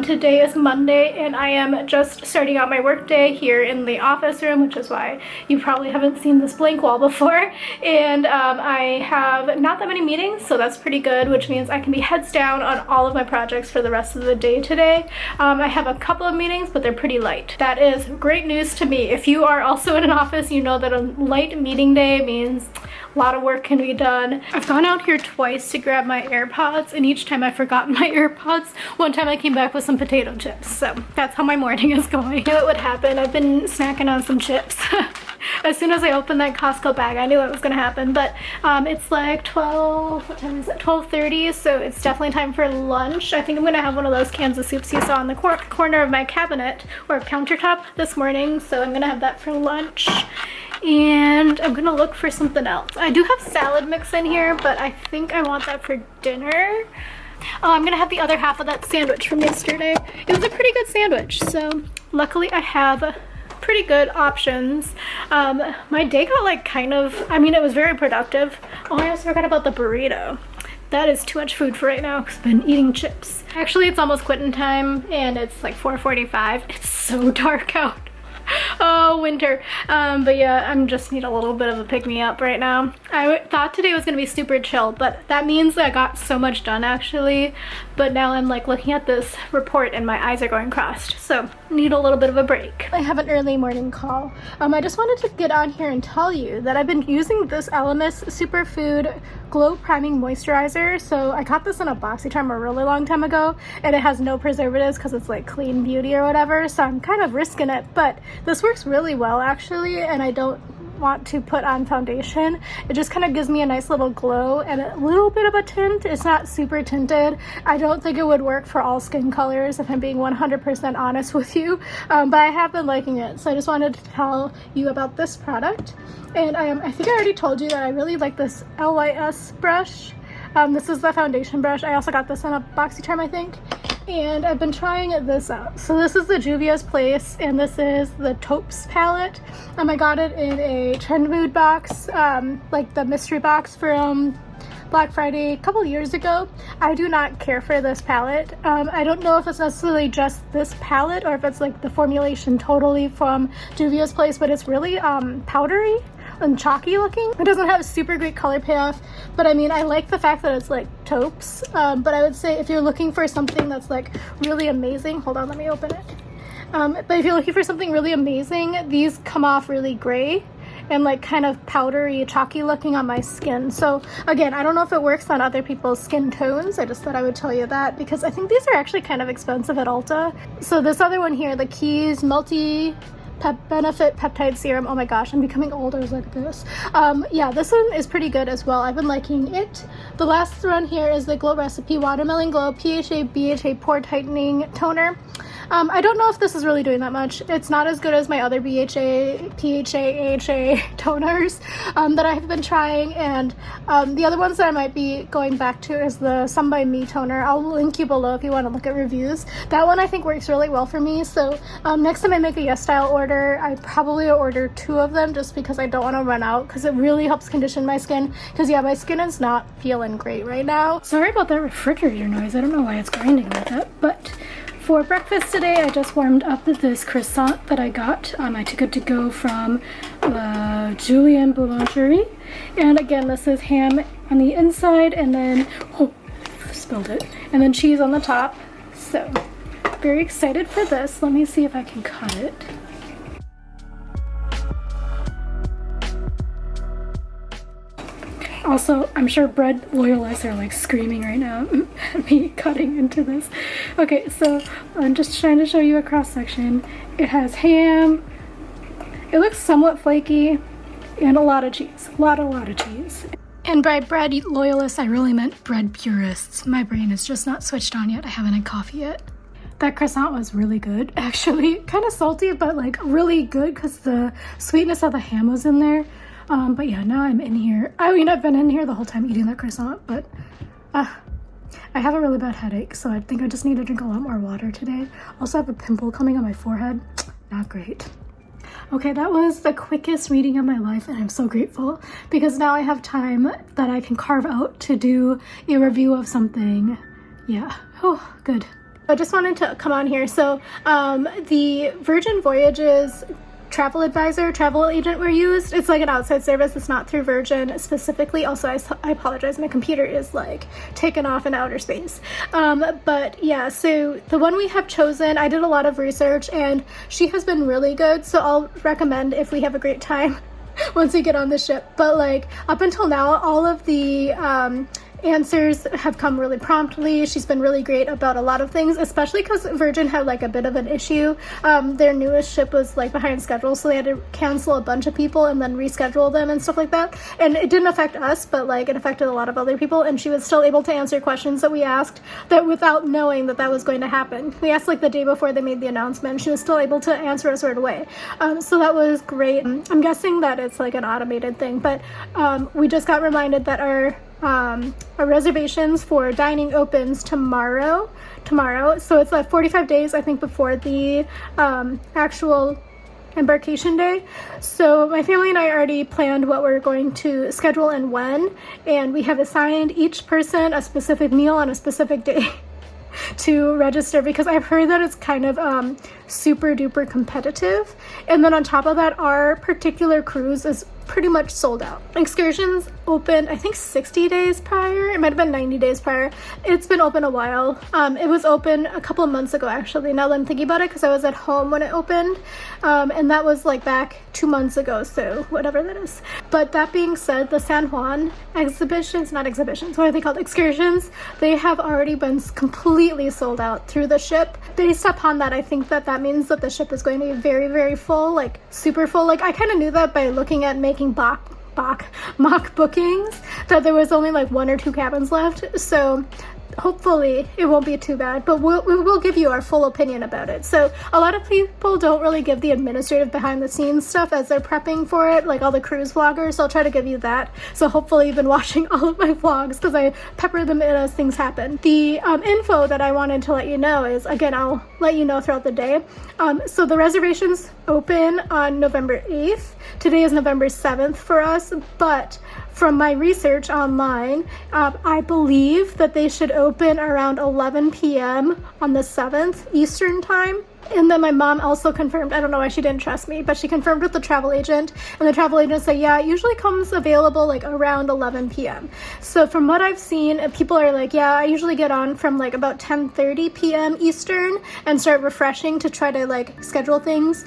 Today is Monday and I am just starting out my work day here in the office room, which is why you probably haven't seen this blank wall before. And I have not that many meetings, so that's pretty good, which means I can be heads down on all of my projects for the rest of the day today. I have a couple of meetings, but they're pretty light. That is great news to me. If you are also in an office, you know that a light meeting day means a lot of work can be done. I've gone out here twice to grab my AirPods, and each time I've forgotten my AirPods. One time I came back with some potato chips, so that's how my morning is going. I knew it would happen. I've been snacking on some chips. As soon as I opened that Costco bag, I knew it was gonna happen, but it's like 12, what time is it? 12:30, so it's definitely time for lunch. I think I'm gonna have one of those cans of soups you saw in the corner of my cabinet or countertop this morning, so I'm gonna have that for lunch. And I'm gonna look for something else. I do have salad mix in here, but I think I want that for dinner. Oh, I'm gonna have the other half of that sandwich from yesterday. It was a pretty good sandwich, so luckily I have pretty good options. My day got like kind of, I mean, it was very productive. Oh, I also forgot about the burrito. That is too much food for right now because I've been eating chips. Actually, it's almost quitting time and it's like 4:45. It's so dark out. Oh, winter. But yeah, I just need a little bit of a pick-me-up right now. I thought today was gonna be super chill, but that means that I got so much done actually. But now I'm like looking at this report and my eyes are going crossed, so need a little bit of a break. I have an early morning call. I just wanted to get on here and tell you that I've been using this Elemis Superfood Glow Priming Moisturizer. So I got this in a BoxyCharm a really long time ago, and it has no preservatives because it's like clean beauty or whatever, so I'm kind of risking it, but this works really well actually, and I don't want to put on foundation. It just kind of gives me a nice little glow and a little bit of a tint. It's not super tinted. I don't think it would work for all skin colors if I'm being 100% honest with you, but I have been liking it, so I just wanted to tell you about this product. And I think I already told you that I really like this LYS brush. This is the foundation brush. I also got this in a BoxyCharm, I think. And I've been trying this out. So this is the Juvia's Place, and this is the Taupes palette. I got it in a Trend Mood box, like the mystery box from Black Friday a couple years ago. I do not care for this palette. I don't know if it's necessarily just this palette or if it's like the formulation totally from Juvia's Place, but it's really powdery and chalky looking. It doesn't have a super great color payoff, but I mean, I like the fact that it's like taupes, but I would say if you're looking for something that's like really amazing, hold on, let me open it. But if you're looking for something really amazing, these come off really gray and like kind of powdery, chalky looking on my skin. So again, I don't know if it works on other people's skin tones. I just thought I would tell you that because I think these are actually kind of expensive at Ulta. So this other one here, the Keys Benefit Peptide Serum. Oh my gosh, I'm becoming old. I was like this. Yeah, this one is pretty good as well. I've been liking it. The last one here is the Glow Recipe Watermelon Glow PHA BHA Pore Tightening Toner. I don't know if this is really doing that much. It's not as good as my other BHA, PHA, AHA toners that I have been trying, and the other ones that I might be going back to is the Some By Me toner. I'll link you below if you want to look at reviews. That one I think works really well for me, so next time I make a Yes Style order, I probably order 2 of them just because I don't want to run out, because it really helps condition my skin, because yeah, my skin is not feeling great right now. Sorry about that refrigerator noise. I don't know why it's grinding like that, but for breakfast today, I just warmed up this croissant that I got. I took it to go from Julian Boulangerie. And again, this is ham on the inside and then, oh, spilled it. And then cheese on the top. So, very excited for this. Let me see if I can cut it. Also, I'm sure bread loyalists are like screaming right now at me cutting into this. Okay, so I'm just trying to show you a cross section. It has ham. It looks somewhat flaky and a lot of cheese. A lot of cheese. And by bread loyalists, I really meant bread purists. My brain is just not switched on yet. I haven't had coffee yet. That croissant was really good, actually. Kind of salty, but like really good because the sweetness of the ham was in there. But yeah, now I'm in here. I mean, I've been in here the whole time eating that croissant, but I have a really bad headache, so I think I just need to drink a lot more water today. Also, I have a pimple coming on my forehead. Not great. Okay, that was the quickest reading of my life, and I'm so grateful because now I have time that I can carve out to do a review of something. Yeah, oh, good. I just wanted to come on here. So the Virgin Voyages travel advisor, travel agent were used. It's like an outside service. It's not through Virgin specifically. Also, I apologize. My computer is like taken off in outer space. But yeah, so the one we have chosen, I did a lot of research and she has been really good. So I'll recommend if we have a great time once we get on the ship. But like up until now, all of the answers have come really promptly. She's been really great about a lot of things, especially because Virgin had like a bit of an issue. Their newest ship was like behind schedule, so they had to cancel a bunch of people and then reschedule them and stuff like that. And it didn't affect us, but like it affected a lot of other people, and she was still able to answer questions that we asked that without knowing that that was going to happen. We asked like the day before they made the announcement. She was still able to answer us right away. So that was great. I'm guessing that it's like an automated thing, but we just got reminded that our reservations for dining opens tomorrow, so it's like 45 days I think before the actual embarkation day. So my family and I already planned what we're going to schedule and when, and we have assigned each person a specific meal on a specific day to register, because I've heard that it's kind of super duper competitive. And then on top of that, our particular cruise is pretty much sold out. Excursions opened I think 60 days prior. It might have been 90 days prior. It's been open a while. It was open a couple of months ago actually, now that I'm thinking about it, because I was at home when it opened, and that was like back 2 months ago, so whatever that is. But that being said, the San Juan excursions, what are they called, excursions, they have already been completely sold out through the ship. Based upon that, I think that that means that the ship is going to be very, very full, like super full. Like I kind of knew that by looking at making mock bookings, that there was only like 1 or 2 cabins left. So hopefully it won't be too bad, but we will give you our full opinion about it. So a lot of people don't really give the administrative behind the scenes stuff as they're prepping for it, like all the cruise vloggers. I'll try to give you that. So hopefully you've been watching all of my vlogs, because I pepper them in as things happen. The info that I wanted to let you know is, again, I'll let you know throughout the day. So the reservations open on November 8th. Today is November 7th for us, but from my research online, I believe that they should open around 11 p.m. on the 7th Eastern time. And then my mom also confirmed, I don't know why she didn't trust me, but she confirmed with the travel agent, and the travel agent said, yeah, it usually comes available like around 11 p.m. So from what I've seen, people are like, yeah, I usually get on from like about 10:30 p.m. Eastern and start refreshing to try to like schedule things.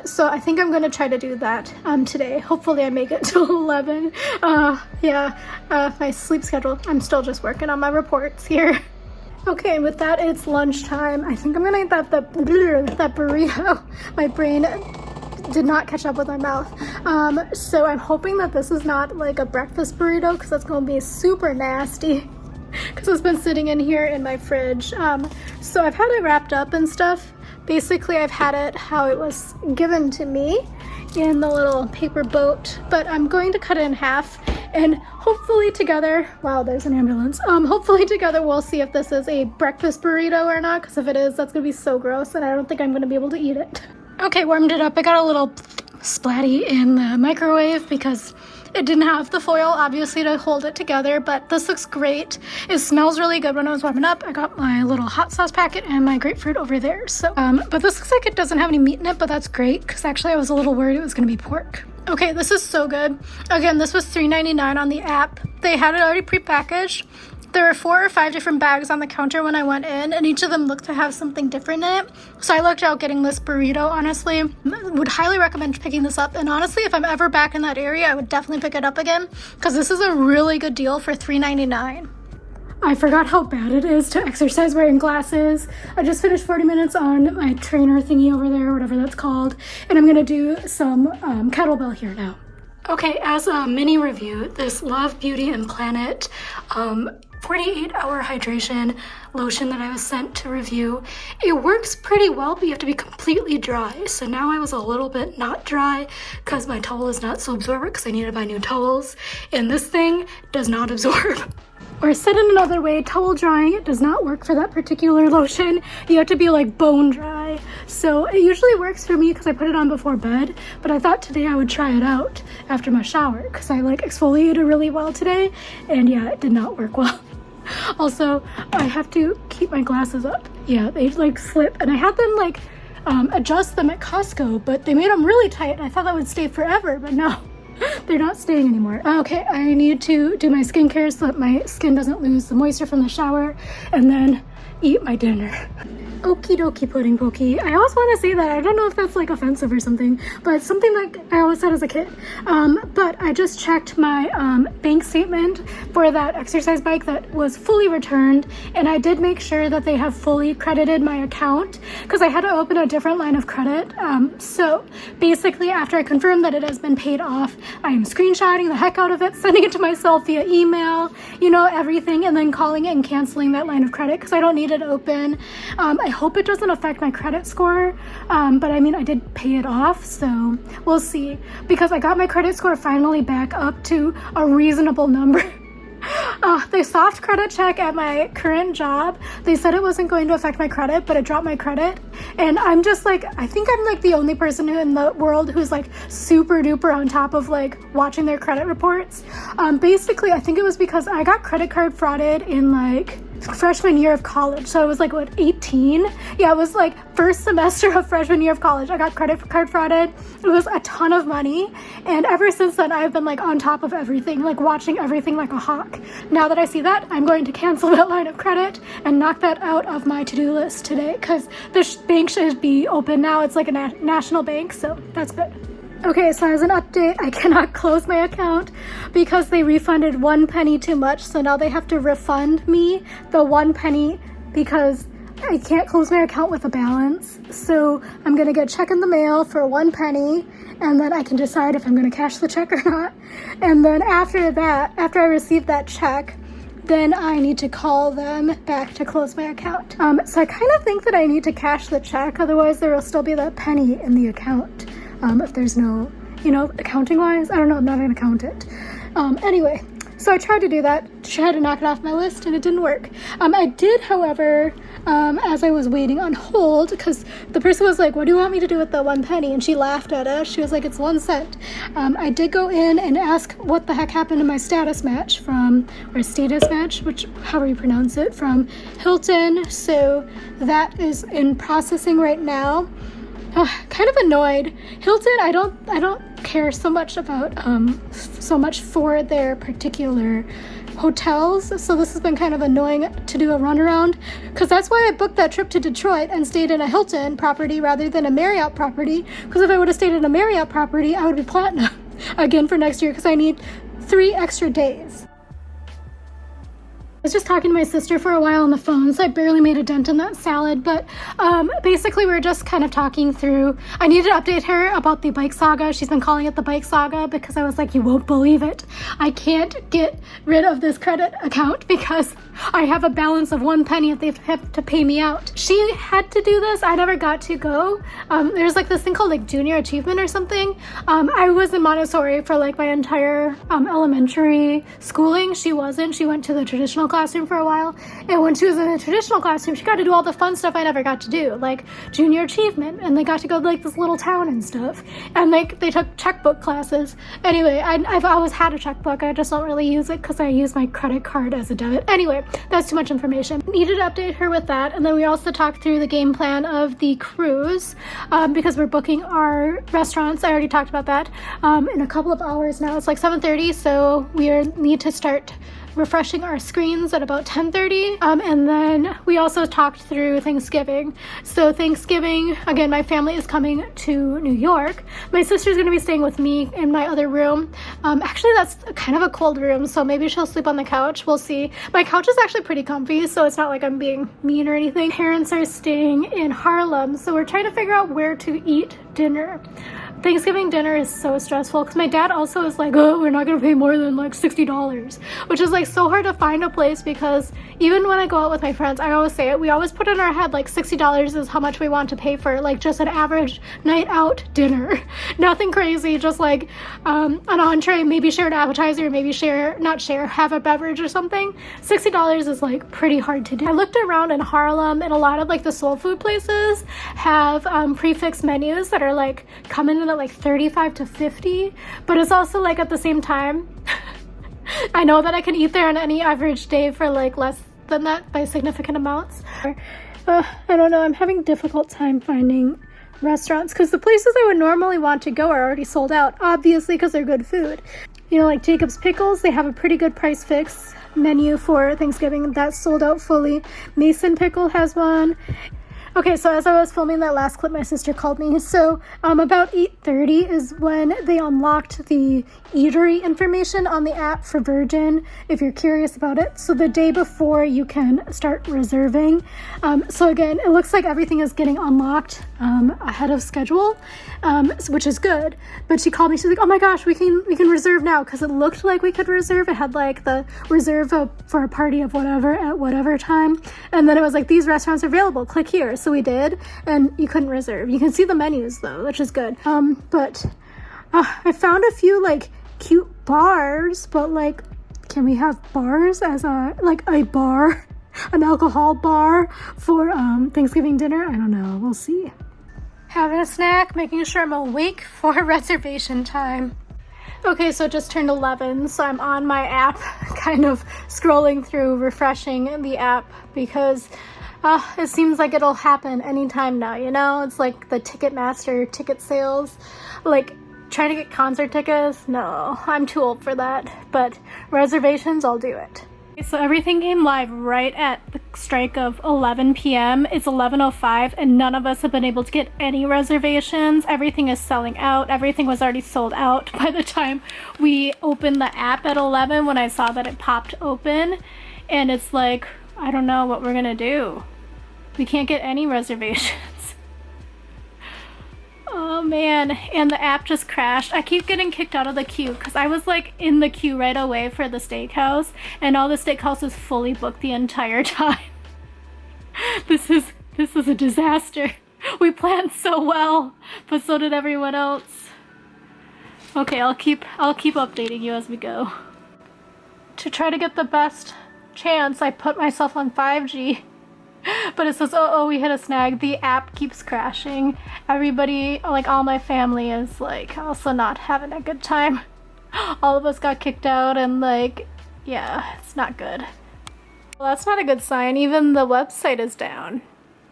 So I think I'm going to try to do that today. Hopefully I make it till 11. My sleep schedule, I'm still just working on my reports here. Okay, with that, it's lunchtime. I think I'm gonna eat that burrito. My brain did not catch up with my mouth. So I'm hoping that this is not like a breakfast burrito, because that's gonna be super nasty, because it's been sitting in here in my fridge. So I've had it wrapped up and stuff. Basically, I've had it how it was given to me in the little paper boat, but I'm going to cut it in half, and hopefully together, wow, there's an ambulance. Hopefully together we'll see if this is a breakfast burrito or not, because if it is, that's gonna be so gross, and I don't think I'm gonna be able to eat it. Okay, warmed it up. I got a little splatty in the microwave because it didn't have the foil, obviously, to hold it together, but this looks great. It smells really good when I was warming up. I got my little hot sauce packet and my grapefruit over there. So, but this looks like it doesn't have any meat in it, but that's great, because actually I was a little worried it was gonna be pork. Okay, this is so good. Again, this was $3.99 on the app. They had it already prepackaged. There were 4 or 5 different bags on the counter when I went in, and each of them looked to have something different in it. So I looked out getting this burrito, honestly. Would highly recommend picking this up. And honestly, if I'm ever back in that area, I would definitely pick it up again, because this is a really good deal for $3.99. I forgot how bad it is to exercise wearing glasses. I just finished 40 minutes on my trainer thingy over there, whatever that's called, and I'm gonna do some kettlebell here now. Okay, as a mini review, this Love, Beauty, and Planet 48-hour hydration lotion that I was sent to review, it works pretty well, but you have to be completely dry. So now I was a little bit not dry because my towel is not so absorbent, because I need to buy new towels, and this thing does not absorb. Or said in another way, towel drying does not work for that particular lotion. You have to be like bone dry. So it usually works for me because I put it on before bed, but I thought today I would try it out after my shower, because I like exfoliated really well today, and yeah, it did not work well. Also, I have to keep my glasses up. Yeah, they like slip, and I had them like adjust them at Costco, but they made them really tight. I thought that would stay forever, but no, they're not staying anymore. Okay, I need to do my skincare so that my skin doesn't lose the moisture from the shower, and then eat my dinner. Okie dokie, pudding pokey. I always want to say that. I don't know if that's like offensive or something, but it's something like I always said as a kid. But I just checked my bank statement for that exercise bike that was fully returned, and I did make sure that they have fully credited my account because I had to open a different line of credit. So basically, after I confirm that it has been paid off, I am screenshotting the heck out of it, sending it to myself via email, you know, everything, and then calling it and canceling that line of credit because I don't need it open. I hope it doesn't affect my credit score, but I mean, I did pay it off, so we'll see, because I got my credit score finally back up to a reasonable number. The soft credit check at my current job, they said it wasn't going to affect my credit, but it dropped my credit, and I'm just like, I think I'm like the only person in the world who's like super duper on top of like watching their credit reports. Basically, I think it was because I got credit card frauded in like freshman year of college, so I was like, what, 18? Yeah, it was like first semester of freshman year of college. I got credit card frauded. It was a ton of money, and ever since then I've been like on top of everything, like watching everything like a hawk. Now that I see that, I'm going to cancel that line of credit and knock that out of my to-do list today, because the bank should be open now. It's like a national bank, so that's good. Okay, so as an update, I cannot close my account because they refunded 1 penny too much, so now they have to refund me the 1 penny because I can't close my account with a balance. So I'm gonna get a check in the mail for 1 penny, and then I can decide if I'm gonna cash the check or not. And then after that, after I receive that check, then I need to call them back to close my account. So I kind of think that I need to cash the check, otherwise there will still be that penny in the account. If there's no, you know, accounting wise, I don't know, I'm not an accountant. Anyway, so I tried to do that, tried to knock it off my list, and it didn't work. I did, however, as I was waiting on hold, because the person was like, what do you want me to do with the 1 penny? And she laughed at us. She was like, it's 1 cent. I did go in and ask what the heck happened to my status match which, however you pronounce it, from Hilton. So that is in processing right now. Kind of annoyed. Hilton, I don't care so much about so much for their particular hotels, so this has been kind of annoying to do a runaround, because that's why I booked that trip to Detroit and stayed in a Hilton property rather than a Marriott property, because if I would have stayed in a Marriott property, I would be platinum again for next year, because I need 3 extra days. I was just talking to my sister for a while on the phone, so I barely made a dent in that salad, but basically we were just kind of talking through. I needed to update her about the bike saga. She's been calling it the bike saga because I was like, you won't believe it. I can't get rid of this credit account because I have a balance of 1 penny if they have to pay me out. She had to do this. I never got to go. There's like this thing called like junior achievement or something. I was in Montessori for like my entire elementary schooling. She wasn't. She went to the traditional classroom for a while, and when she was in the traditional classroom, she got to do all the fun stuff I never got to do, like junior achievement, and they got to go to like this little town and stuff, and like they took checkbook classes. Anyway, I've always had a checkbook. I just don't really use it because I use my credit card as a debit. Anyway, that's too much information. Needed to update her with that, and then we also talked through the game plan of the cruise, because we're booking our restaurants. I already talked about that in a couple of hours now. It's like 7:30, so we need to start refreshing our screens at about 10:30, and then we also talked through Thanksgiving. So Thanksgiving, again, my family is coming to New York. My sister's going to be staying with me in my other room. Actually, that's kind of a cold room, so maybe she'll sleep on the couch. We'll see. My couch is actually pretty comfy, so it's not like I'm being mean or anything. Parents are staying in Harlem, so we're trying to figure out where to eat dinner. Thanksgiving dinner is so stressful because my dad also is like, oh, we're not going to pay more than like $60, which is like so hard to find a place, because even when I go out with my friends, I always say it, we always put in our head like $60 is how much we want to pay for like just an average night out dinner. Nothing crazy, just like an entree, maybe share an appetizer, maybe have a beverage or something. $60 is like pretty hard to do. I looked around in Harlem, and a lot of like the soul food places have prefix menus that are like coming in at like 35 to 50, but it's also like at the same time I know that I can eat there on any average day for like less than that by significant amounts. I don't know, I'm having a difficult time finding restaurants because the places I would normally want to go are already sold out, obviously because they're good food. You know, like Jacob's Pickles, they have a pretty good price fix menu for Thanksgiving that's sold out fully. Mason Pickle has one. Okay, so as I was filming that last clip, my sister called me. So about 8:30 is when they unlocked the eatery information on the app for Virgin, if you're curious about it. So the day before you can start reserving. So again, it looks like everything is getting unlocked ahead of schedule, which is good. But she called me, she's like, oh my gosh, we can reserve now, because it looked like we could reserve. It had like the reserve for a party of whatever at whatever time. And then it was like, these restaurants are available, click here. So we did, and you couldn't reserve. You can see the menus though, which is good. But I found a few like cute bars, but like, can we have bars as a bar, an alcohol bar for Thanksgiving dinner? I don't know, we'll see. Having a snack, making sure I'm awake for reservation time. Okay, so it just turned 11, so I'm on my app, kind of scrolling through, refreshing the app, because it seems like it'll happen anytime now, you know? It's like the Ticketmaster ticket sales. Like, trying to get concert tickets? No, I'm too old for that. But reservations, I'll do it. So everything came live right at the strike of 11 p.m. It's 11:05 and none of us have been able to get any reservations. Everything is selling out. Everything was already sold out by the time we opened the app at 11 when I saw that it popped open. And it's like, I don't know what we're gonna do. We can't get any reservations. Oh man, and the app just crashed. I keep getting kicked out of the queue because I was like in the queue right away for the steakhouse, and all the steakhouse is fully booked the entire time. This is a disaster. We planned so well, but so did everyone else. Okay, I'll keep updating you as we go. To try to get the best chance, I put myself on 5G. But it says, oh, we hit a snag. The app keeps crashing. Everybody, like all my family, is like also not having a good time. All of us got kicked out and like, yeah, it's not good. Well, that's not a good sign. Even the website is down.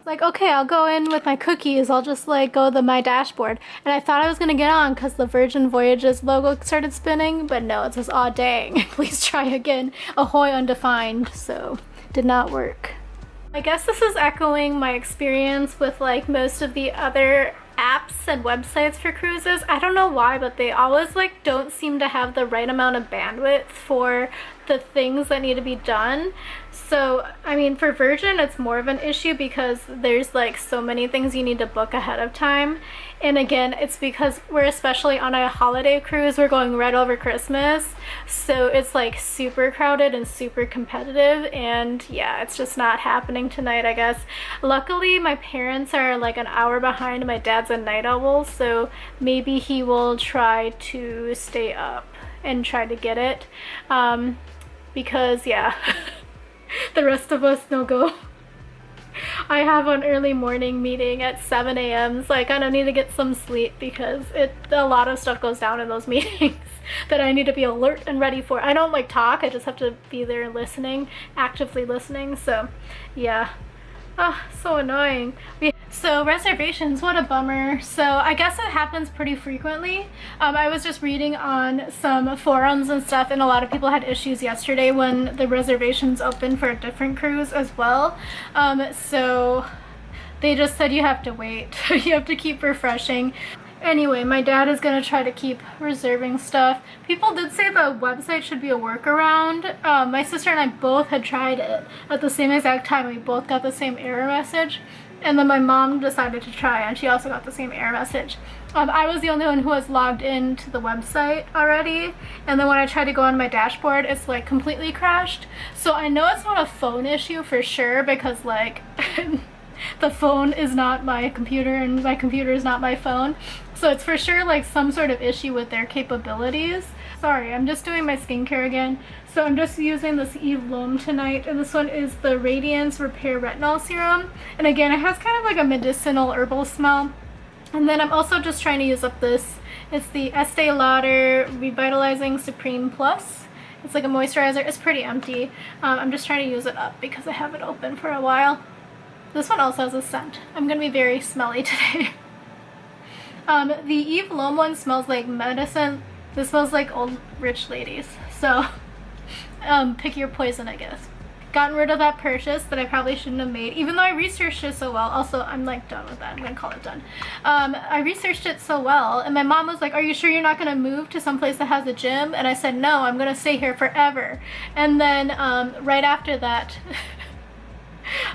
Like, okay, I'll go in with my cookies. I'll just like go to my dashboard. And I thought I was gonna get on because the Virgin Voyages logo started spinning, but no, it says, aw dang, please try again. Ahoy undefined, so did not work. I guess this is echoing my experience with like most of the other apps and websites for cruises. I don't know why, but they always like don't seem to have the right amount of bandwidth for the things that need to be done. So, I mean, for Virgin, it's more of an issue because there's like so many things you need to book ahead of time. And again, it's because we're especially on a holiday cruise. We're going right over Christmas. So it's like super crowded and super competitive. And yeah, it's just not happening tonight, I guess. Luckily, my parents are like an hour behind. My dad's a night owl. So maybe he will try to stay up and try to get it. Because yeah. The rest of us no go. I have an early morning meeting at 7 a.m. so I kind of need to get some sleep because a lot of stuff goes down in those meetings that I need to be alert and ready for. I don't like talk, I just have to be there listening, actively listening, so yeah. So annoying. So reservations, what a bummer. So I guess it happens pretty frequently. I was just reading on some forums and stuff, and a lot of people had issues yesterday when the reservations opened for a different cruise as well. So they just said you have to wait. You have to keep refreshing. Anyway, my dad is going to try to keep reserving stuff. People did say the website should be a workaround. My sister and I both had tried it at the same exact time. We both got the same error message. And then my mom decided to try, and she also got the same error message. I was the only one who was logged into the website already, and then when I tried to go on my dashboard, it's like completely crashed. So I know it's not a phone issue for sure, because like the phone is not my computer and my computer is not my phone. So it's for sure like some sort of issue with their capabilities. Sorry, I'm just doing my skincare again. So I'm just using this Eve L'Homme tonight, and this one is the Radiance Repair Retinol Serum. And again, it has kind of like a medicinal herbal smell. And then I'm also just trying to use up this. It's the Estee Lauder Revitalizing Supreme Plus. It's like a moisturizer. It's pretty empty. I'm just trying to use it up because I have it open for a while. This one also has a scent. I'm gonna be very smelly today. The Eve Lom one smells like medicine. This smells like old rich ladies. So pick your poison, I guess. Gotten rid of that purchase that I probably shouldn't have made, even though I researched it so well. Also, I'm like done with that. I'm gonna call it done. I researched it so well, and my mom was like, are you sure you're not gonna move to some place that has a gym? And I said, no, I'm gonna stay here forever. And then right after that,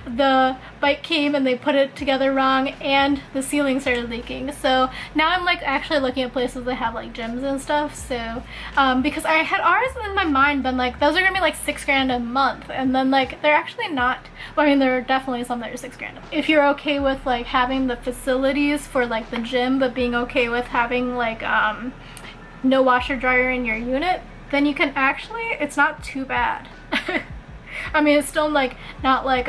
the bike came and they put it together wrong and the ceiling started leaking. So now I'm like actually looking at places that have like gyms and stuff. So because I had ours in my mind been like, those are gonna be like $6 a month, and then like they're actually not. Well, I mean, there are definitely some that are $6. If you're okay with like having the facilities for like the gym but being okay with having like no washer dryer in your unit, then you can actually, it's not too bad. I mean, it's still like not like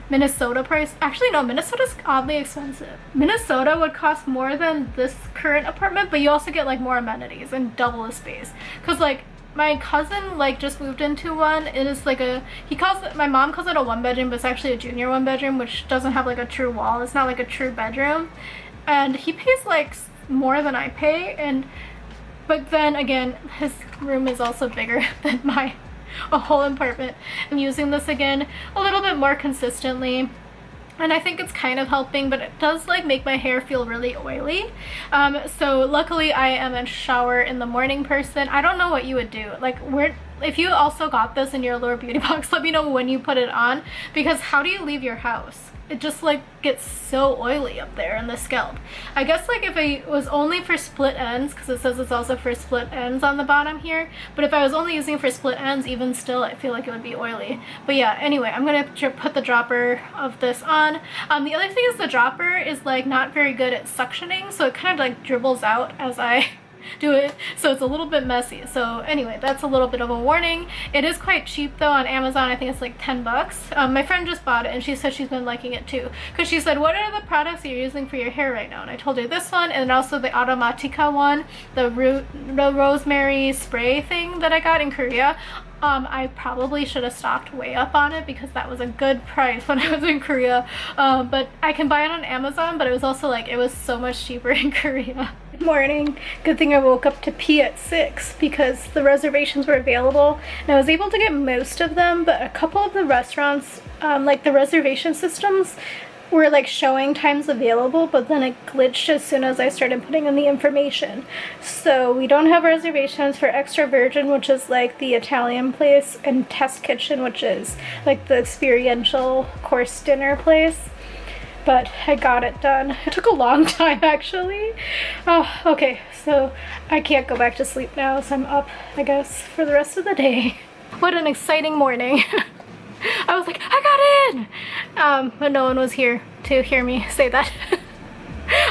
Minnesota price. Actually, no, Minnesota's oddly expensive. Minnesota would cost more than this current apartment, but you also get like more amenities and double the space. Cause like my cousin like just moved into one. It is like a, he calls it, my mom calls it a 1-bedroom, but it's actually a junior 1-bedroom, which doesn't have like a true wall. It's not like a true bedroom, and he pays like more than I pay. And but then again, his room is also bigger than my whole apartment. I'm using this again a little bit more consistently, and I think it's kind of helping, but it does like make my hair feel really oily. So luckily I am a shower in the morning person. I don't know what you would do. Like, if you also got this in your Allure beauty box, let me know when you put it on, because how do you leave your house? It just like gets so oily up there in the scalp. I guess like if it was only for split ends, because it says it's also for split ends on the bottom here, but if I was only using it for split ends, even still I feel like it would be oily. But yeah, anyway, I'm gonna put the dropper of this on. The other thing is the dropper is like not very good at suctioning, so it kind of like dribbles out as I do it, so it's a little bit messy. So anyway, that's a little bit of a warning. It is quite cheap though on Amazon. I think it's like 10 bucks. My friend just bought it and she said she's been liking it too, because she said, what are the products you're using for your hair right now? And I told her this one, and also the Automatica one, the rosemary spray thing that I got in Korea. I probably should have stocked way up on it because that was a good price when I was in Korea, but I can buy it on Amazon, but it was also like, it was so much cheaper in Korea. Morning. Good thing I woke up to pee at 6 because the reservations were available, and I was able to get most of them, but a couple of the restaurants, like the reservation systems, were like showing times available, but then it glitched as soon as I started putting in the information. So we don't have reservations for Extra Virgin, which is like the Italian place, and Test Kitchen, which is like the experiential course dinner place. But I got it done. It took a long time actually. Oh, okay, so I can't go back to sleep now, so I'm up, I guess, for the rest of the day. What an exciting morning. I was like, I got in! But no one was here to hear me say that.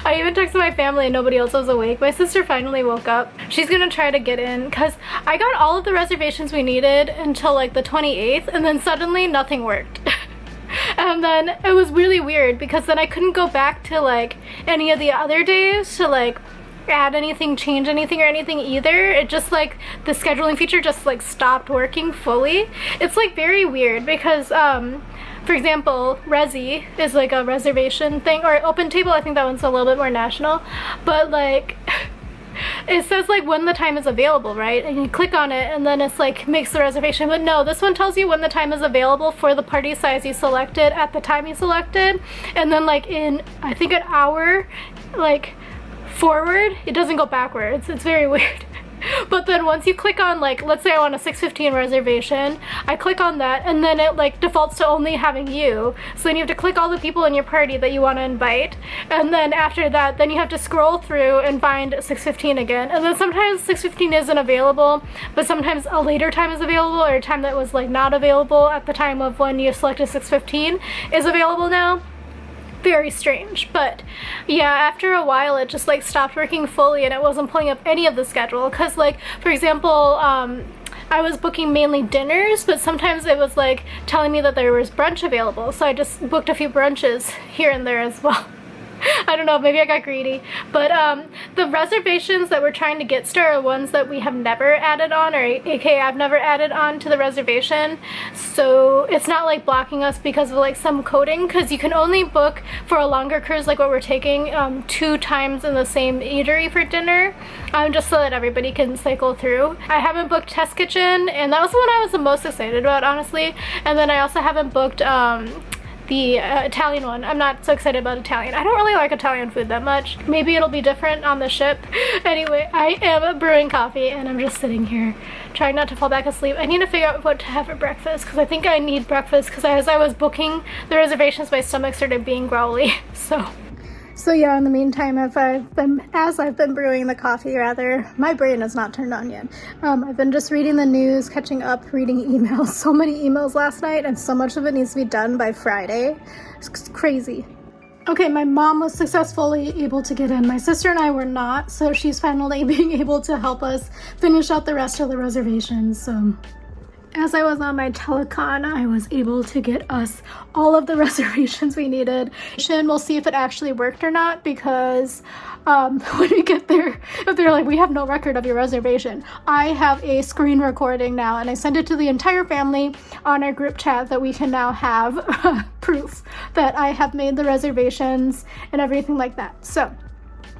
I even texted my family and nobody else was awake. My sister finally woke up. She's gonna try to get in because I got all of the reservations we needed until like the 28th, and then suddenly nothing worked. And then it was really weird because then I couldn't go back to like any of the other days to like add anything, change anything or anything either. It just like the scheduling feature just like stopped working fully. It's like very weird because for example, Resi is like a reservation thing, or Open Table, I think that one's a little bit more national, but like it says like when the time is available, right? And you click on it and then it's like makes the reservation. But no, this one tells you when the time is available for the party size you selected at the time you selected, and then like in I think an hour like forward, it doesn't go backwards. It's very weird. But then once you click on, like, let's say I want a 6:15 reservation, I click on that and then it like defaults to only having you. So then you have to click all the people in your party that you want to invite, and then after that then you have to scroll through and find 6:15 again. And then sometimes 6:15 isn't available, but sometimes a later time is available, or a time that was like not available at the time of when you selected 6:15 is available now. Very strange. But yeah, after a while it just like stopped working fully and it wasn't pulling up any of the schedule, because like for example I was booking mainly dinners, but sometimes it was like telling me that there was brunch available, so I just booked a few brunches here and there as well. I don't know, maybe I got greedy. But the reservations that we're trying to get still are ones that we have never added on, or aka I've never added on to the reservation. So it's not like blocking us because of like some coding, because you can only book for a longer cruise like what we're taking 2 times in the same eatery for dinner, just so that everybody can cycle through. I haven't booked Test Kitchen, and that was the one I was the most excited about, honestly. And then I also haven't booked the Italian one. I'm not so excited about Italian. I don't really like Italian food that much. Maybe it'll be different on the ship. Anyway, I am brewing coffee and I'm just sitting here trying not to fall back asleep. I need to figure out what to have for breakfast because I think I need breakfast because as I was booking the reservations, my stomach started being growly. So yeah, in the meantime, as I've been brewing the coffee, rather, my brain is not turned on yet. I've been just reading the news, catching up, reading emails. So many emails last night, and so much of it needs to be done by Friday. It's crazy. Okay, my mom was successfully able to get in. My sister and I were not, so she's finally being able to help us finish out the rest of the reservations. So as I was on my telecon, I was able to get us all of the reservations we needed. We'll see if it actually worked or not, because when we get there, if they're like, we have no record of your reservation, I have a screen recording now, and I send it to the entire family on our group chat that we can now have proof that I have made the reservations and everything like that. So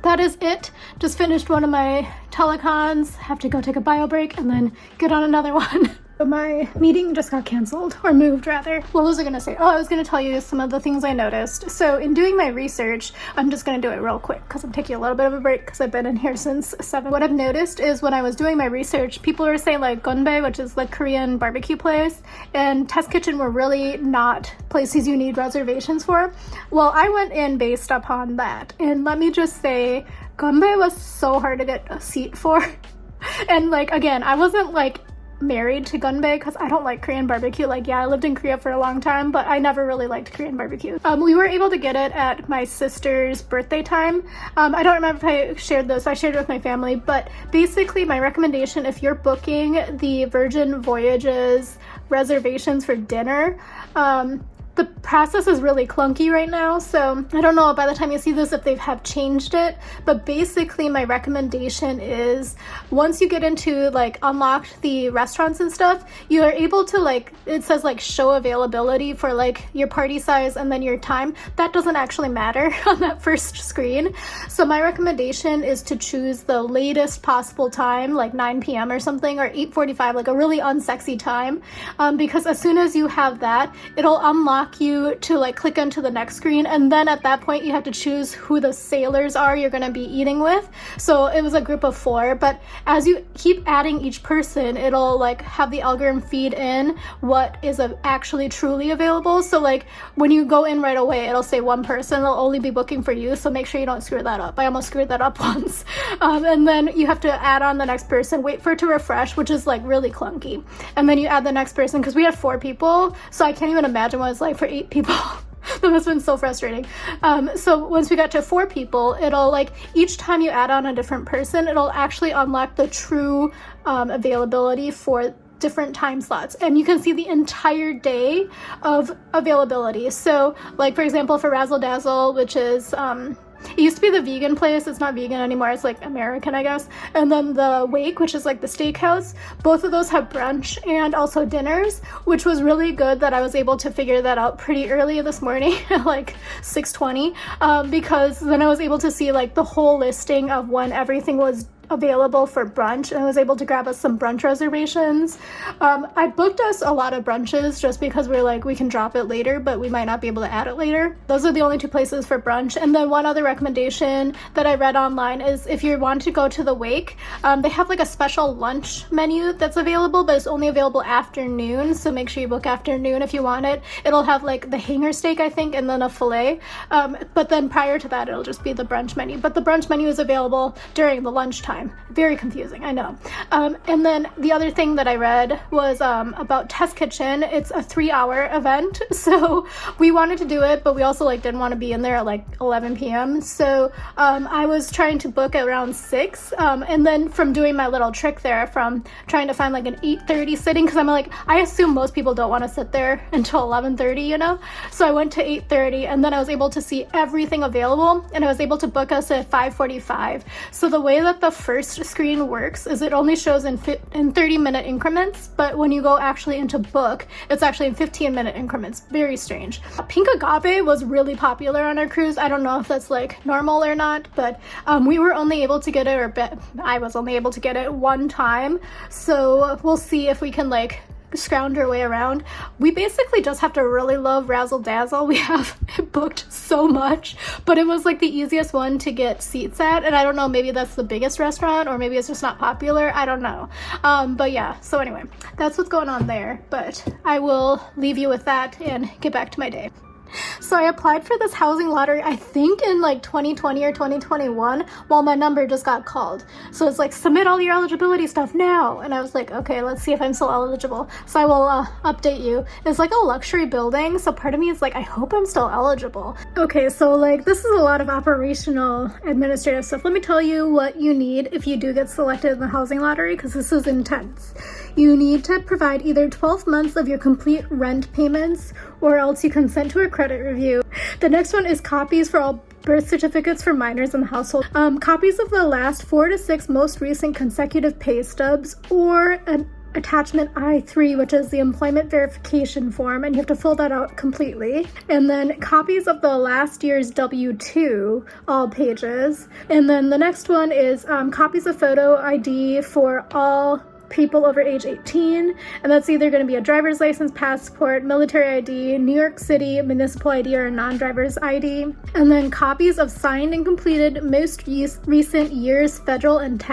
that is it. Just finished one of my telecons, have to go take a bio break and then get on another one. My meeting just got canceled, or moved rather. What was I gonna say? Oh, I was gonna tell you some of the things I noticed. So in doing my research, I'm just gonna do it real quick because I'm taking a little bit of a break because I've been in here since 7. What I've noticed is when I was doing my research, people were saying like Gonbae, which is the Korean barbecue place, and Test Kitchen were really not places you need reservations for. Well, I went in based upon that, and let me just say, Gonbae was so hard to get a seat for. And like, again, I wasn't like married to Gunbae because I don't like Korean barbecue. Like, yeah, I lived in Korea for a long time, but I never really liked Korean barbecue. We were able to get it at my sister's birthday time. I don't remember if I shared this. I shared it with my family, but basically my recommendation, if you're booking the Virgin Voyages reservations for dinner, the process is really clunky right now, so I don't know by the time you see this if they have changed it, but basically my recommendation is once you get into like unlocked the restaurants and stuff, you are able to like, it says like show availability for like your party size and then your time. That doesn't actually matter on that first screen. So my recommendation is to choose the latest possible time, like 9 p.m. or something, or 8:45, like a really unsexy time, because as soon as you have that, it'll unlock you to like click into the next screen, and then at that point you have to choose who the sailors are you're going to be eating with. So it was a group of 4, but as you keep adding each person, it'll like have the algorithm feed in what is actually truly available. So like when you go in right away, it'll say 1 person, it'll only be booking for you, so make sure you don't screw that up. I almost screwed that up once. And then you have to add on the next person, wait for it to refresh, which is like really clunky, and then you add the next person, because we had 4 people, so I can't even imagine what it's like for 8 people. That must have been so frustrating. So once we got to 4 people, it'll like each time you add on a different person, it'll actually unlock the true availability for different time slots, and you can see the entire day of availability. So like for example, for Razzle Dazzle, which is it used to be the vegan place, it's not vegan anymore, it's like American, I guess. And then the Wake, which is like the steakhouse, both of those have brunch and also dinners, which was really good that I was able to figure that out pretty early this morning at like 6:20, because then I was able to see like the whole listing of when everything was available for brunch, and I was able to grab us some brunch reservations. I booked us a lot of brunches just because we're like, we can drop it later, but we might not be able to add it later. Those are the only 2 places for brunch. And then one other recommendation that I read online is if you want to go to the Wake, they have like a special lunch menu that's available, but it's only available afternoon, so make sure you book afternoon if you want it. It'll have like the hanger steak, I think, and then a filet, but then prior to that it'll just be the brunch menu. But the brunch menu is available during the lunchtime. time. Very confusing, I know. And then the other thing that I read was about Test Kitchen. It's a 3-hour event, so we wanted to do it, but we also like didn't want to be in there at like 11 p.m. So I was trying to book around 6, and then from doing my little trick there, from trying to find like an 8:30 sitting, because I'm like, I assume most people don't want to sit there until 11:30, you know? So I went to 8:30, and then I was able to see everything available, and I was able to book us at 5:45. So the way that the first screen works is it only shows in 30-minute increments, but when you go actually into book, it's actually in 15-minute increments. Very strange. Pink agave was really popular on our cruise. I don't know if that's like normal or not, but we were only able to get it, I was only able to get it one time, so we'll see if we can like scrounge our way around. We basically just have to really love Razzle Dazzle. We have booked so much, but it was like the easiest one to get seats at, and I don't know, maybe that's the biggest restaurant, or maybe it's just not popular, I don't know. But yeah, so anyway, that's what's going on there, but I will leave you with that and get back to my day. So I applied for this housing lottery, I think in like 2020 or 2021, while my number just got called. So it's like, submit all your eligibility stuff now. And I was like, okay, let's see if I'm still eligible. So I will update you. It's like a luxury building, so part of me is like, I hope I'm still eligible. Okay, so like this is a lot of operational administrative stuff. Let me tell you what you need if you do get selected in the housing lottery, because this is intense. You need to provide either 12 months of your complete rent payments, or else you consent to a credit review. The next one is copies for all birth certificates for minors in the household. Copies of the last 4 to 6 most recent consecutive pay stubs, or an attachment I-3, which is the employment verification form, and you have to fill that out completely. And then copies of the last year's W-2, all pages. And then the next one is copies of photo ID for all people over age 18, and that's either going to be a driver's license, passport, military ID, New York City municipal ID, or a non-driver's ID. And then copies of signed and completed most recent year's federal and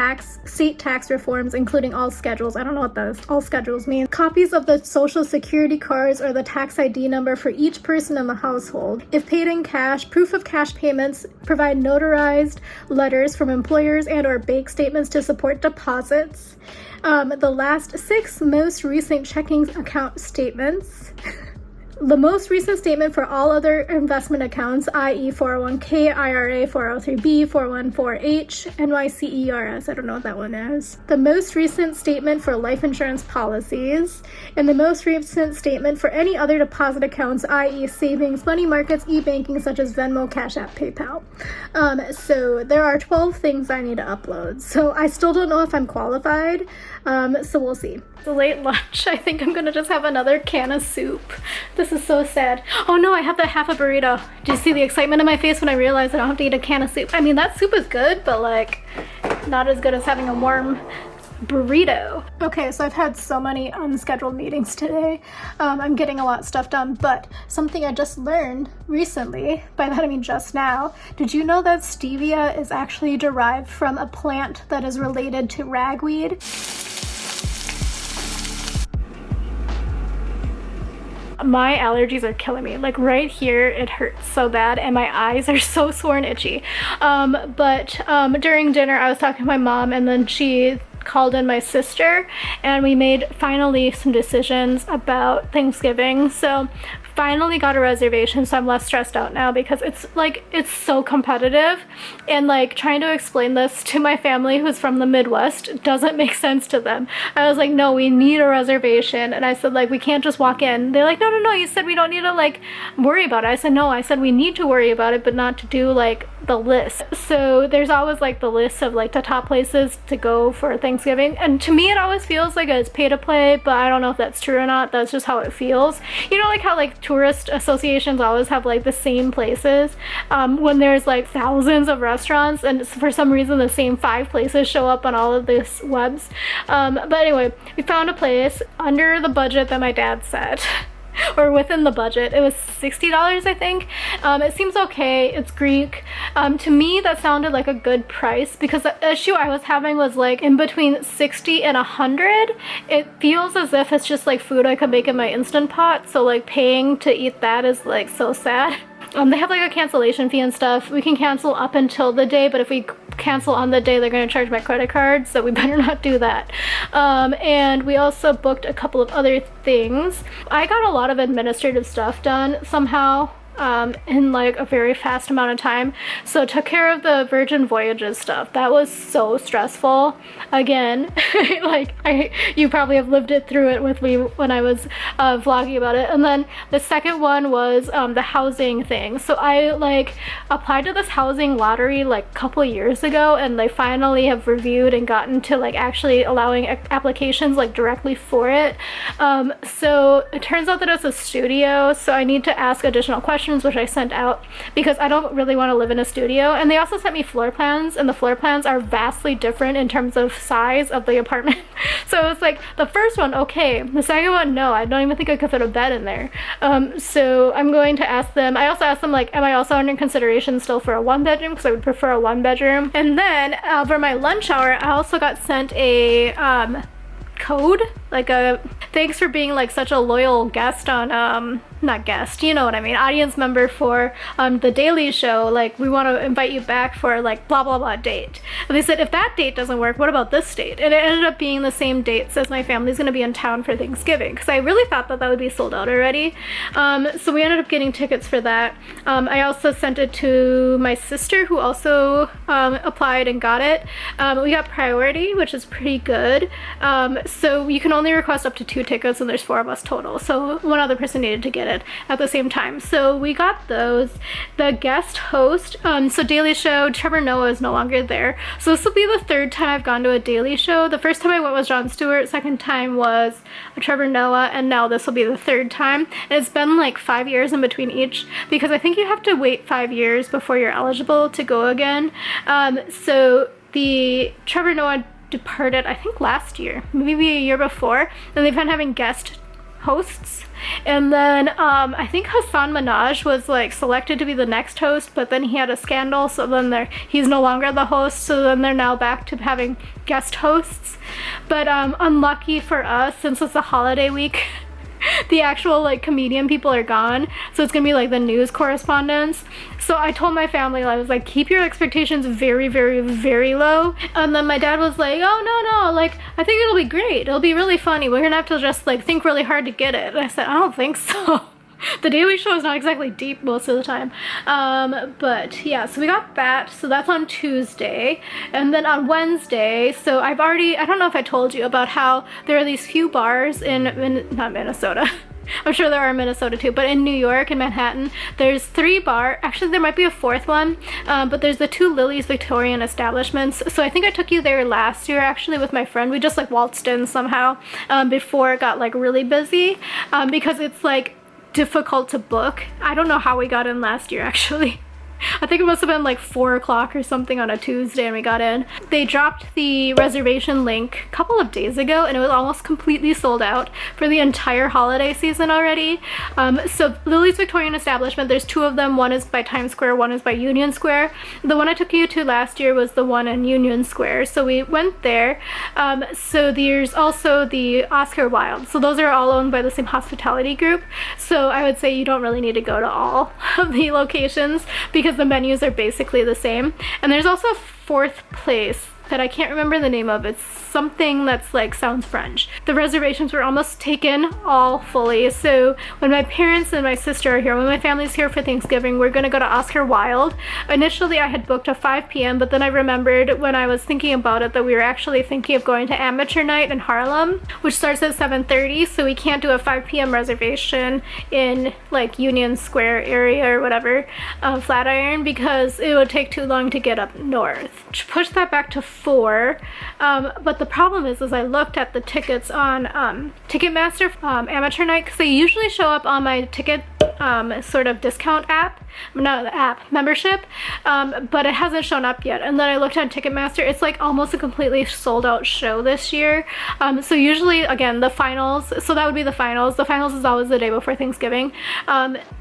state tax reforms, including all schedules. I don't know what those all schedules mean. Copies of the social security cards or the tax ID number for each person in the household. If paid in cash, proof of cash payments. Provide notarized letters from employers and or bank statements to support deposits. The last 6 most recent checking account statements. The most recent statement for all other investment accounts, i.e. 401k, IRA, 403b, 414h, NYCERS, I don't know what that one is. The most recent statement for life insurance policies, and the most recent statement for any other deposit accounts, i.e. savings, money markets, e-banking such as Venmo, Cash App, PayPal. So there are 12 things I need to upload. So I still don't know if I'm qualified, so we'll see. It's a late lunch. I think I'm gonna just have another can of soup. This is so sad. Oh no, I have that half a burrito. Do you see the excitement in my face when I realized I don't have to eat a can of soup? I mean, that soup is good, but like not as good as having a warm burrito. Okay, so I've had so many unscheduled meetings today. I'm getting a lot of stuff done, but something I just learned recently, by that I mean just now, did you know that stevia is actually derived from a plant that is related to ragweed? My allergies are killing me. Like right here, it hurts so bad, and my eyes are so sore and itchy. But during dinner, I was talking to my mom, and then she called in my sister, and we made finally some decisions about Thanksgiving. So finally got a reservation, so I'm less stressed out now, because it's so competitive, and like trying to explain this to my family who's from the Midwest doesn't make sense to them. I was like, no, we need a reservation, and I said like, we can't just walk in. They're like, no, you said we don't need to like worry about it. I said no, I said we need to worry about it, but not to do like the list. So there's always like the list of like the top places to go for Thanksgiving, and to me it always feels like it's pay to play, but I don't know if that's true or not. That's just how it feels. You know, like how like tourist associations always have like the same places when there's like thousands of restaurants, and for some reason the same 5 places show up on all of these webs. But anyway, we found a place under the budget that my dad set. Or within the budget. It was $60, I think. It seems okay. It's Greek. To me, that sounded like a good price, because the issue I was having was like in between $60 and $100. It feels as if it's just like food I could make in my Instant Pot, so like paying to eat that is like so sad. They have like a cancellation fee and stuff. We can cancel up until the day, but if we cancel on the day, they're going to charge my credit card, so we better not do that. And we also booked a couple of other things. I got a lot of administrative stuff done somehow in like a very fast amount of time. So took care of the Virgin Voyages stuff. That was so stressful. Again, like you probably have lived it through it with me when I was vlogging about it. And then the second one was the housing thing. So I like applied to this housing lottery like a couple of years ago, and they finally have reviewed and gotten to like actually allowing applications like directly for it. So it turns out that it's a studio, so I need to ask additional questions, which I sent out because I don't really want to live in a studio. And they also sent me floor plans, and the floor plans are vastly different in terms of size of the apartment. So it's like the first one, okay. The second one, no, I don't even think I could fit a bed in there. So I'm going to ask them. I also asked them like, am I also under consideration still for a 1-bedroom, because I would prefer a 1-bedroom. And then for my lunch hour, I also got sent a code, like a thanks for being like such a loyal guest on not guest, you know what I mean, audience member for the Daily Show, like we want to invite you back for like blah blah blah date. And they said, if that date doesn't work, what about this date? And it ended up being the same dates as my family's going to be in town for Thanksgiving, because I really thought that that would be sold out already. So we ended up getting tickets for that. I also sent it to my sister, who also applied and got it. We got priority, which is pretty good. So you can only request up to 2 tickets, and there's 4 of us total, so one other person needed to get it at the same time. So we got those. The guest host, so Daily Show, Trevor Noah is no longer there. So this will be the 3rd time I've gone to a Daily Show. The first time I went was Jon Stewart, second time was Trevor Noah, and now this will be the 3rd time. And it's been like 5 years in between each, because I think you have to wait 5 years before you're eligible to go again. So the Trevor Noah departed, I think last year, maybe a year before, and they've been having guest hosts. And then I think Hassan Minhaj was like selected to be the next host, but then he had a scandal, so then he's no longer the host, so then they're now back to having guest hosts. But unlucky for us, since it's a holiday week, the actual like comedian people are gone, so it's gonna be like the news correspondents. So I told my family, I was like, keep your expectations very very very low. And then my dad was like, oh no, like I think it'll be great, it'll be really funny, we're gonna have to just like think really hard to get it. And I said, I don't think so. The Daily Show is not exactly deep most of the time. But yeah, so we got that. So that's on Tuesday. And then on Wednesday, so I don't know if I told you about how there are these few bars in not Minnesota. I'm sure there are in Minnesota too, but in New York, in Manhattan, there's 3 bars. Actually, there might be a 4th one, but there's the 2 Lillie's Victorian establishments. So I think I took you there last year, actually, with my friend. We just like waltzed in somehow before it got like really busy, because it's like difficult to book. I don't know how we got in last year, actually. I think it must have been like 4 o'clock or something on a Tuesday and we got in. They dropped the reservation link a couple of days ago, and it was almost completely sold out for the entire holiday season already. So Lillie's Victorian establishment, there's 2 of them. One is by Times Square, one is by Union Square. The one I took you to last year was the one in Union Square, so we went there. So there's also the Oscar Wilde. So those are all owned by the same hospitality group. So I would say you don't really need to go to all of the locations, because the menus are basically the same. And there's also a 4th place that I can't remember the name of. It's something that's like sounds French. The reservations were almost taken all fully. So when my parents and my sister are here, when my family's here for Thanksgiving, we're gonna go to Oscar Wilde. Initially I had booked a 5 p.m. but then I remembered when I was thinking about it that we were actually thinking of going to Amateur Night in Harlem, which starts at 7:30, so we can't do a 5 p.m. reservation in like Union Square area or whatever, Flatiron, because it would take too long to get up north. Push that back to 4. But the problem is I looked at the tickets on Ticketmaster Amateur Night, because they usually show up on my ticket sort of discount app, not the app, membership, but it hasn't shown up yet. And then I looked on Ticketmaster, it's like almost a completely sold out show this year. So usually, again, the finals, so that would be the finals. The finals is always the day before Thanksgiving.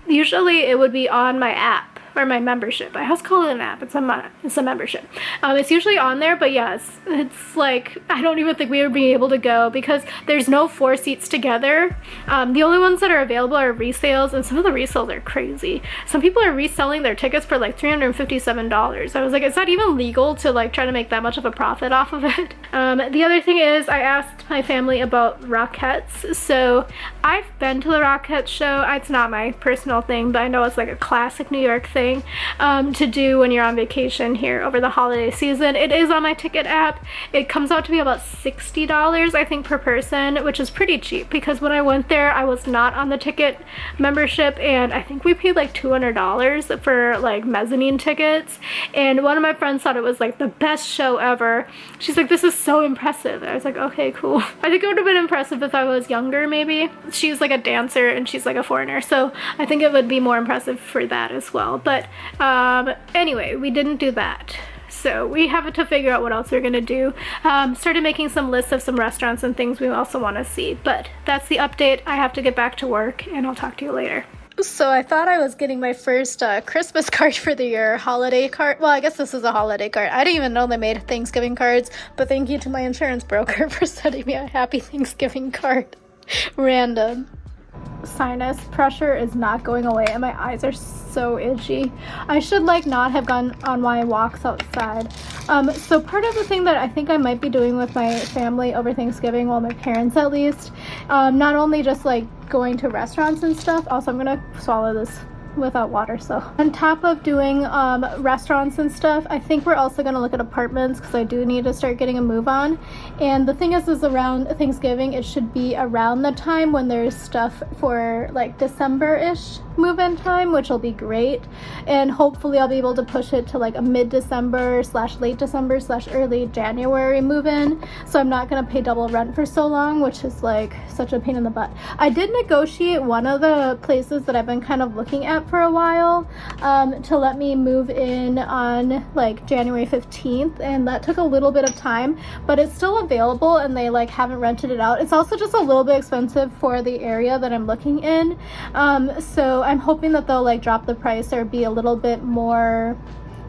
Usually it would be on my app or my membership. I always call it an app. It's a membership. It's usually on there, but yes, it's like, I don't even think we would be able to go because there's no 4 seats together. The only ones that are available are resales, and some of the resales are crazy. Some people are reselling their tickets for like $357. I was like, is that even legal to like try to make that much of a profit off of it? The other thing is, I asked my family about Rockettes. So I've been to the Rockettes show. It's not my personal thing, but I know it's like a classic New York thing to do when you're on vacation here over the holiday season. It is on my ticket app. It comes out to be about $60, I think, per person, which is pretty cheap because when I went there, I was not on the ticket membership, and I think we paid like $200 for like mezzanine tickets. And one of my friends thought it was like the best show ever. She's like, this is so impressive. I was like, okay, cool. I think it would have been impressive if I was younger, maybe. She's like a dancer and she's like a foreigner, so I think it would be more impressive for that as well. But anyway, we didn't do that. So we have to figure out what else we're gonna do. Started making some lists of some restaurants and things we also want to see. But that's the update. I have to get back to work, and I'll talk to you later. So I thought I was getting my first Christmas card for the year, holiday card. Well, I guess this is a holiday card. I didn't even know they made Thanksgiving cards, but thank you to my insurance broker for sending me a happy Thanksgiving card. Random. Sinus pressure is not going away and my eyes are so itchy. I should like not have gone on my walks outside. So part of the thing that I think I might be doing with my family over Thanksgiving, well, my parents at least, not only just like going to restaurants and stuff, also I'm gonna swallow this without water. So on top of doing restaurants and stuff, I think we're also going to look at apartments because I do need to start getting a move on. And the thing is around Thanksgiving, it should be around the time when there's stuff for like December-ish move-in time, which will be great. And hopefully I'll be able to push it to like a mid-December / late December / early January move-in, so I'm not going to pay double rent for so long, which is like such a pain in the butt. I did negotiate one of the places that I've been kind of looking at for a while to let me move in on like January 15th, and that took a little bit of time, but it's still available and they like haven't rented it out. It's also just a little bit expensive for the area that I'm looking in, so I'm hoping that they'll like drop the price or be a little bit more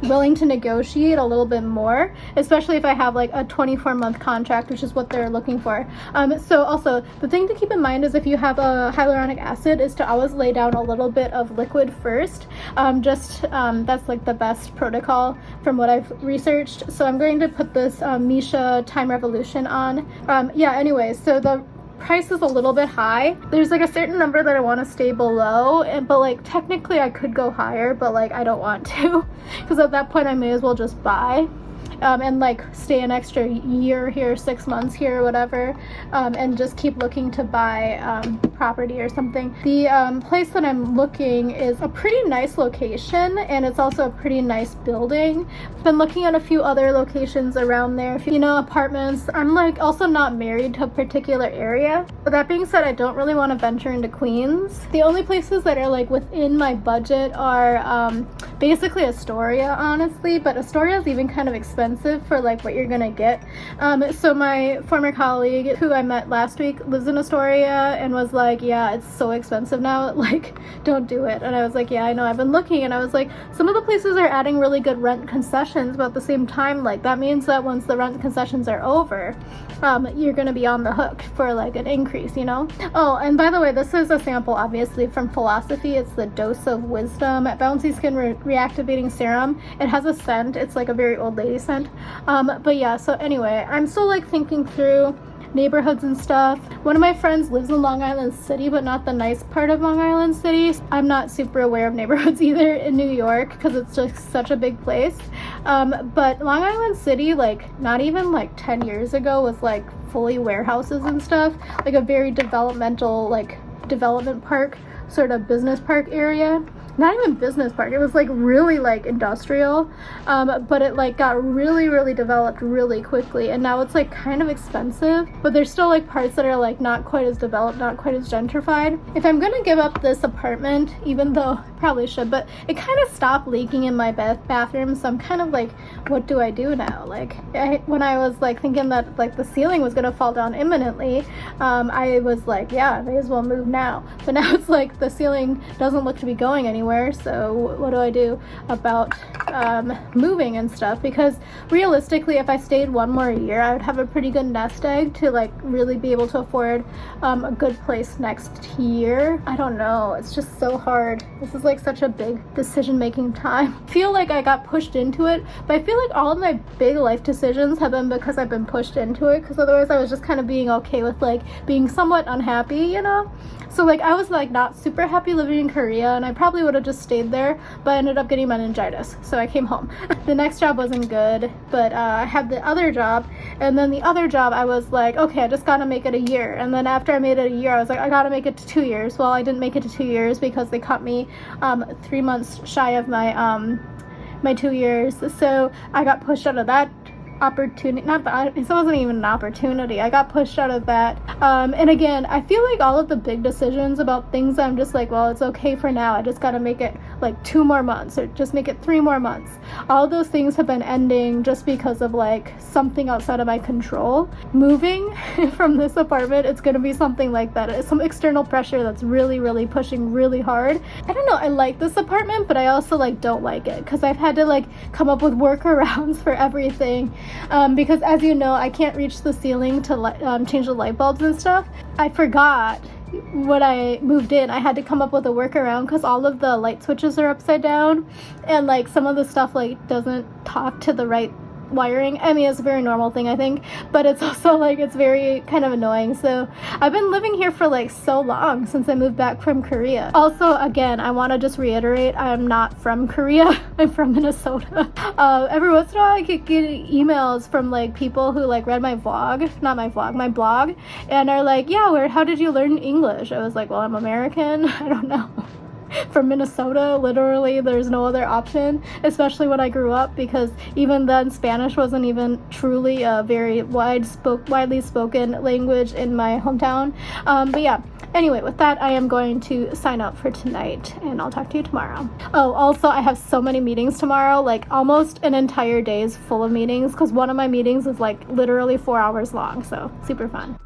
willing to negotiate a little bit more, especially if I have like a 24-month contract, which is what they're looking for. So also the thing to keep in mind is if you have a hyaluronic acid is to always lay down a little bit of liquid first. That's like the best protocol from what I've researched. So I'm going to put this Misha Time Revolution on. Anyway, so the price is a little bit high. There's like a certain number that I want to stay below, but like technically I could go higher, but like I don't want to because at that point I may as well just buy and like stay an extra year here, 6 months here, whatever, and just keep looking to buy property or something. The place that I'm looking is a pretty nice location, and it's also a pretty nice building. I've been looking at a few other locations around there, apartments. I'm like also not married to a particular area. But that being said, I don't really want to venture into Queens. The only places that are like within my budget are basically Astoria, honestly, but Astoria is even kind of expensive for like what you're gonna get. So my former colleague who I met last week lives in Astoria and was like, yeah, it's so expensive now, like don't do it. And I was like, yeah, I know, I've been looking, and I was like, some of the places are adding really good rent concessions, but at the same time, like that means that once the rent concessions are over, you're gonna be on the hook for like an increase, Oh, and by the way, this is a sample obviously from Philosophy. It's the Dose of Wisdom Bouncy Skin Reactivating Serum. It has a scent. It's like a very old lady scent. But yeah, so anyway, I'm still like thinking through neighborhoods and stuff. One of my friends lives in Long Island City, but not the nice part of Long Island City. I'm not super aware of neighborhoods either in New York because it's just such a big place. But Long Island City, like not even like 10 years ago, was like fully warehouses and stuff, like a very developmental, like development park, sort of business park area. Not even business park, it was like really like industrial, but it like got really developed really quickly, and now it's like kind of expensive, but there's still like parts that are like not quite as developed, not quite as gentrified. If I'm gonna give up this apartment, even though probably should, but it kind of stopped leaking in my bathroom, so I'm kind of like, what do I do now? Like, when I was like thinking that like the ceiling was gonna fall down imminently, I was like, yeah, I may as well move now. But now it's like the ceiling doesn't look to be going anywhere, so what do I do about moving and stuff? Because realistically, if I stayed one more year, I would have a pretty good nest egg to like really be able to afford a good place next year. I don't know, it's just so hard. This is like such a big decision making time. I feel like I got pushed into it, but I feel like all of my big life decisions have been because I've been pushed into it, because otherwise I was just kind of being okay with like being somewhat unhappy, you know? So like I was like not super happy living in Korea, and I probably would have just stayed there, but I ended up getting meningitis, so I came home. The next job wasn't good, but I had the other job, and then the other job I was like, okay, I just gotta make it a year. And then after I made it a year, I was like, I gotta make it to 2 years. Well, I didn't make it to 2 years because they cut me 3 months shy of my my 2 years, so I got pushed out of that opportunity. Not that it wasn't even an opportunity, I got pushed out of that. And again, I feel like all of the big decisions about things, I'm just like, well, it's okay for now, I just gotta make it like 2 more months or just make it 3 more months. All those things have been ending just because of like something outside of my control. Moving from this apartment, it's gonna be something like that. It's some external pressure that's really pushing really hard. I don't know, I like this apartment, but I also like don't like it because I've had to like come up with workarounds for everything. Because as you know, I can't reach the ceiling to change the light bulbs and stuff. I forgot when I moved in, I had to come up with a workaround because all of the light switches are upside down, and like some of the stuff like doesn't talk to the right wiring. I mean, it's a very normal thing, I think, but it's also like it's very kind of annoying. So I've been living here for like so long, since I moved back from Korea. Also, again, I want to just reiterate, I'm not from Korea. I'm from Minnesota. Every once in a while I get emails from like people who like read my vlog, not my vlog, my blog, and are like, yeah, how did you learn English? I was like, well, I'm American. I don't know. From Minnesota, literally there's no other option, especially when I grew up, because even then Spanish wasn't even truly a very widely spoken language in my hometown. But yeah, anyway, with that, I am going to sign out for tonight, and I'll talk to you tomorrow. Oh, also, I have so many meetings tomorrow, like almost an entire day is full of meetings, because one of my meetings is like literally 4 hours long, so super fun.